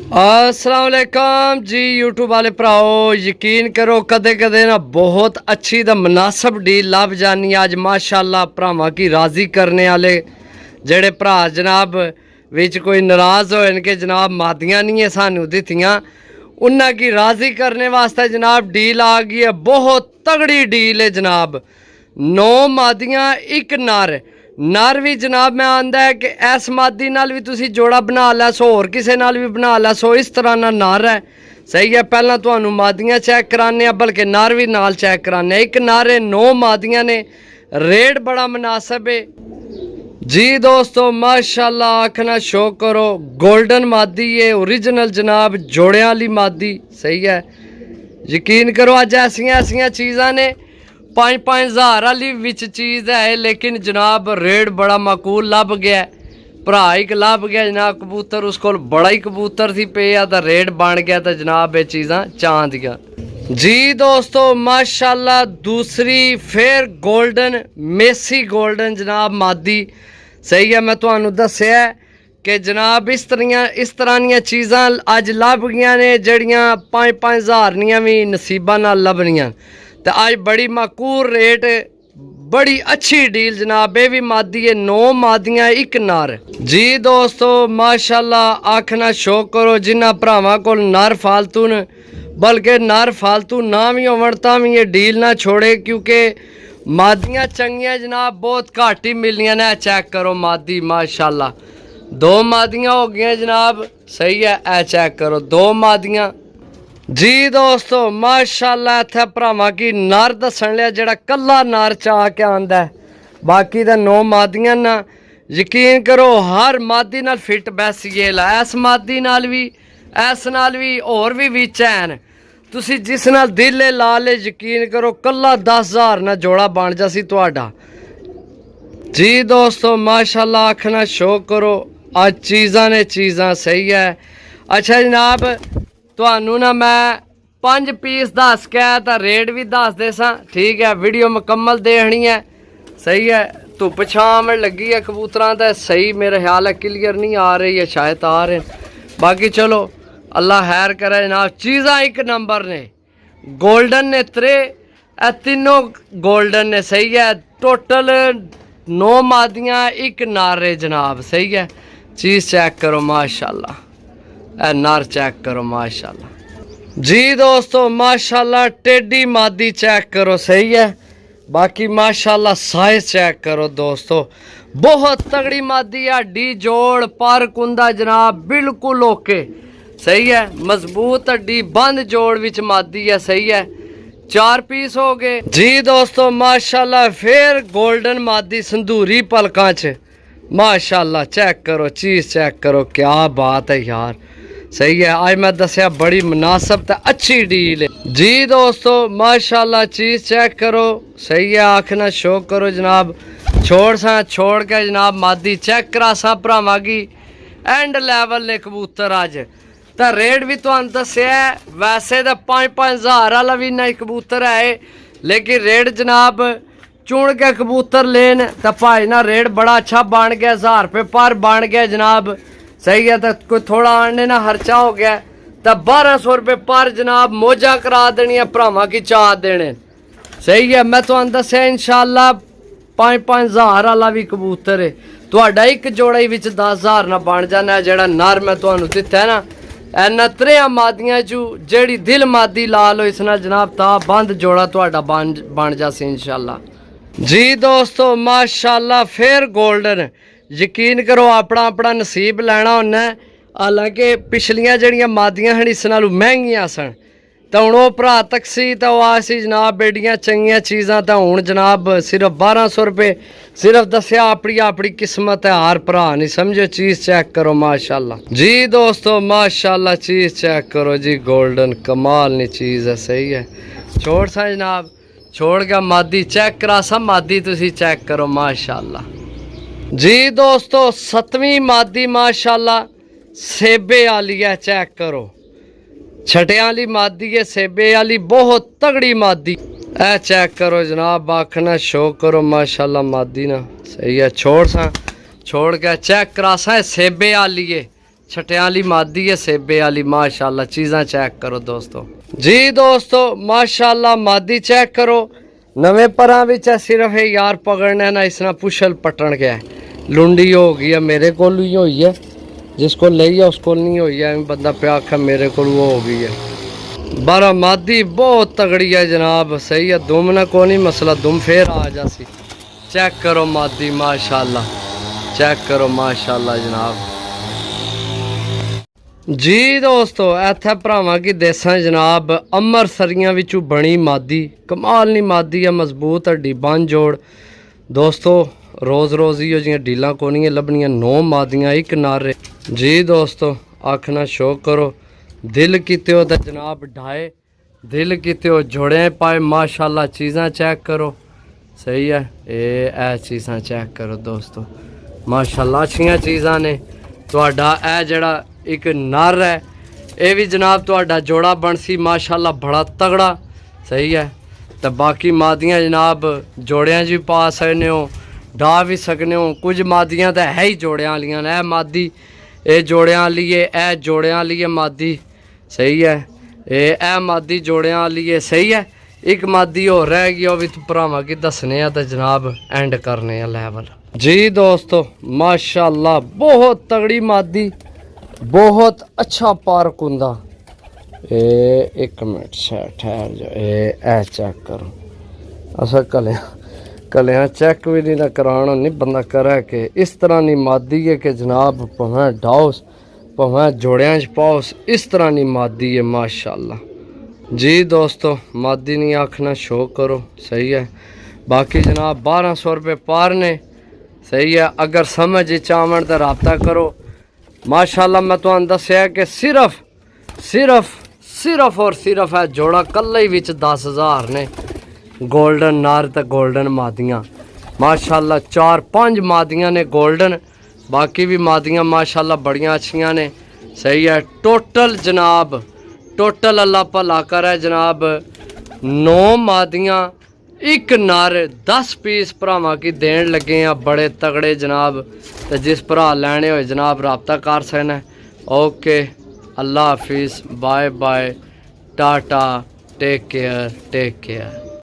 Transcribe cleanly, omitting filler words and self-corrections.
अस्सलाम वालेकुम जी यूट्यूब वाले भराओ, यकीन करो कदे कदे ना बहुत अच्छी तो मुनासब डील लभ जानी। अज माशाअल्लाह भरावां की राज़ी करने वाले जेड़े भरा जनाब विच कोई नाराज़ होए कि जनाब मादियां नहीं है सानू दित्तियां, उन्हां की राज़ी करने वास्ते जनाब डील आ गई है। बहुत तगड़ी डील है जनाब। 9 मादियां एक नर भी जनाब मैं आंदा है कि इस मादी नाल भी तुसी जोड़ा बना लै सो, होर किसे नाल भी बना लै सो, इस तरह ना नर है। सही है, पहला तुहानू मादियां चेक कराने, बल्कि नर भी नाल चेक कराने। एक नर है, 9 मादियां ने, रेट बड़ा मुनासिब है जी दोस्तों। माशाल्लाह आखना शो करो, गोल्डन मादी है, ओरिजिनल जनाब जोड़ियां वाली मादी। सही है, यकीन करो अज ऐसियां ऐसियां चीज़ां ने 5-5 हज़ार वाली विच चीज़ है, लेकिन जनाब रेट बड़ा माकूल लभ गया। भरा एक लभ गया जनाब कबूतर, उस को बड़ा ही कबूतर थी पे तो रेट बन गया, तो जनाब ये चीज़ां चांद दियां जी दोस्तों। माशाल्लाह दूसरी फिर गोल्डन मेसी गोल्डन जनाब मादी। सही है, मैं तुहानू दस्सिया कि जनाब इस तरह दियां चीज़ां अज लभ गई ने जड़ियां 5-5 हज़ार दियां भी नसीबां नाल लभनियां। तो अज बड़ी माकूल रेट, बड़ी अच्छी डील जनाब। ये भी मादी है, 9 मादियां एक नर जी दोस्तों। माशाल्लाह आखना शो करो, जिन्हां भरावां कोल नर फालतू न, बल्कि नर फालतू ना भी होवन तां भी ये डील ना छोड़े, क्योंकि मादियां चंगियां जनाब बहुत घट ही मिलनियां ने। चेक करो मादी माशाल्लाह 2 मादियां हो गई जनाब। सही है, ए चेक करो 2 मादियां जी दोस्तों। माशाल्लाह इत्थे भरावां की नर दस्सन लिया जेड़ा कल्ला नर चाह के आंदा है, बाकी तो 9 मादियां ना। यकीन करो हर मादी नाल फिट बैसी गेल है, इस मादी नाल भी इस नाल भी होर भी विच हैन। तुसी जिस नाल दिल ला ले, यकीन करो कल्ला 10 हज़ार ना जोड़ा बन जासी तुहाडा जी दोस्तों। माशाल्लाह आखना शो करो, अज चीज़ां ने चीज़ां। सही है, अच्छा जनाब तुहानू ना मैं 5 पीस दस के तो रेट भी दस दे सा। ठीक है, वीडियो मुकम्मल देखनी है। सही है, धुप छाम लगी है कबूतरां ते सही मेरा ख्याल है क्लियर नहीं आ रही है, शायद आ रहे हैं। बाकी चलो अल्लाह खैर करे जनाब। चीज़ां एक नंबर ने, गोल्डन ने तीनों गोल्डन ने। सही है, टोटल 9 मादियां एक नर है जनाब। सही है, चीज़ चेक करो माशाल्लाह, ए नर चेक करो माशाल्लाह जी दोस्तों। माशाल्लाह टेढ़ी मादी चेक करो। सही है, बाकी माशाल्लाह साइज चेक करो दोस्तों, बहुत तगड़ी मादी है। हड्डी जोड़ पर कुंदा जनाब बिल्कुल ओके। सही है, मजबूत हड्डी बंद जोड़ विच मादी है। सही है, 4 पीस हो गए जी दोस्तों। माशाल्लाह फिर गोल्डन मादी संदूरी पलकां च माशाल्लाह। चेक करो, चीज़ चेक करो, क्या बात है यार। सही है, आज मैं दसिया बड़ी मुनासिब तो अच्छी डील है जी दोस्तों। माशाल्लाह चीज़ चेक करो। सही है, आखना शो करो जनाब। छोड़ के जनाब मादी चेक करा सा भरावां की एंड लैवल ने कबूतर अज तो रेट भी तुहानू दस्सिया। वैसे तो 5-5 हज़ार वाला भी ना कबूतर है, लेकिन रेट जनाब चुन के कबूतर लेन तो भाई ना रेट बड़ा अच्छा बन गया, 1000 रुपये पर बन गया जनाब। सही है, तो कोई थोड़ा आने ना खर्चा हो गया तो 1200 रुपये पर जनाब मौजा करा देनी भरावां की चाह देने। सही है, मैं तुहानू दस्सिया इंशाल्लाह 5-5 हज़ार वाला भी कबूतर है, तुहाडा एक जोड़ा ही विच 10 हज़ार ना बन जाना। जेड़ा नर मैं तुहानू दिता है ना, इन्ना 3 मादियां चू जेड़ी दिल मादी ला लो इस नाल जनाब ता बंद जोड़ा तुहाडा बन जासी इंशाल्लाह जी दोस्तों। माशाल्लाह फिर गोल्डन, यकीन करो अपना अपना नसीब लैना होना। हालांकि पिछलियां जड़ियां मादियां हन इस नालों महंगियां सन, तो हुण वो भरा तकसी तो आसी जनाब बेड़ियां चंगियां चीज़ां तो हुण जनाब सिर्फ 1200 रुपये सिर्फ दस्या। अपनी अपनी किस्मत है, हर भरा नहीं समझो। चीज़ चेक करो माशाल्लाह जी दोस्तों। माशाल्लाह चीज़ चेक करो जी, गोल्डन कमाल नी चीज़ है। सही है, छोड़ सा जनाब, छोड़ के मादी चेक करा सा। मादी तुसी चेक करो माशाल्लाह जी दोस्तों। 7वीं मादी माशाल्लाह सेबे वाली है, चेक करो। छटिया वाली मादी है, सेबे वाली बहुत तगड़ी मादी। ए चेक करो जनाब, आखना शो करो माशाल्लाह मादी ना। सही है, छोड़ के चेक करा सा सेबे वाली है। छटियां वाली मादी है, सेबे वाली माशाल्लाह। चीज़ां चेक करो दोस्तों जी। दोस्तों माशाल्लाह मादी चेक करो। नवे परां विच सिर्फ ये यार पकड़ने ना इसना पुछल पटन गया है। लुंडी हो गई है, मेरे को ही हुई है, जिसको ले उसको नहीं हुई है। बंदा पे आखा मेरे को वो हो गई है। बारह मादी बहुत तगड़ी है जनाब। सही है, दुम ना को नहीं मसला, दुम फिर आ जासी। चेक करो मादी माशाल्लाह, चेक करो माशाल्लाह जनाब जी। दोस्तों इत्थे भरावां की देसां जनाब अमृतसरियां विचों बनी मादी, कमाल नहीं मादी है, मजबूत हड्डी बन जोड़। दोस्तों रोज़ रोज़ ही जियां डीलां कोनियां लभनियां, 9 मादियां 1 नारे जी। दोस्तों आखना शो करो, दिल कीते हो तो जनाब ढाए, दिल कीते हो जोड़े पाए माशाल्लाह। चीज़ां चेक करो। सही है, ये चीज़ां चेक करो दोस्तों माशाल्लाह, अच्छियां चीज़ां ने। तुहाडा ए जड़ा एक नर है, ये भी जनाब तुहाडा जोड़ा बनसी माशाल्लाह, बड़ा तगड़ा। सही है, तो बाकी मादियां जनाब जोड़ियां च भी पा सकने हो, डा भी सकने हो। कुछ मादियां तो है ही जोड़ियां वालियां ने। मादी ये जोड़ियां वाली है, ए जोड़ियां वाली है मादी। सही है, ये मादी जोड़ियां वाली है। सही है, एक मादी हो रह गई, वह भी भरावां की दसने तो जनाब एंड करने लैवल जी। दोस्तों माशाल्लाह बहुत तगड़ी मादी, बहुत अच्छा पार्क हुंदा। एक मिनट ठहर जाओ, ए चेक करो। असा कलियां चेक भी नहीं कराना, नहीं बंदा करे कि इस तरह नहीं मादी है कि जनाब भावें डाउस भावें जोड़ियां च पाओस, इस तरह नहीं मादी है माशाल्लाह जी। दोस्तों मादी नहीं आखना शो करो। सही है, बाकी जनाब 1200 रुपये पार ने। सही है, अगर समझ चावन तो रबता करो माशाल्लाह। मैं तो दसिया कि सिर्फ और सिर्फ है जोड़ा कल ही विच 10,000 ने। गोल्डन नार तो गोल्डन मादियाँ माशाल्लाह, 4-5 मादियाँ ने गोल्डन, बाकी भी मादियाँ माशाल्लाह बड़ियाँ अच्छियाँ ने। सही है, टोटल जनाब टोटल अल्लाह भला करे जनाब 9 मादियाँ 1 नर 10 पीस भरावां की देन लगे हैं, बड़े तगड़े जनाब। तो जिस भरा लैने हो जनाब रबता कर सकना। ओके, अल्लाह हाफिज़, bye bye, tata, take care.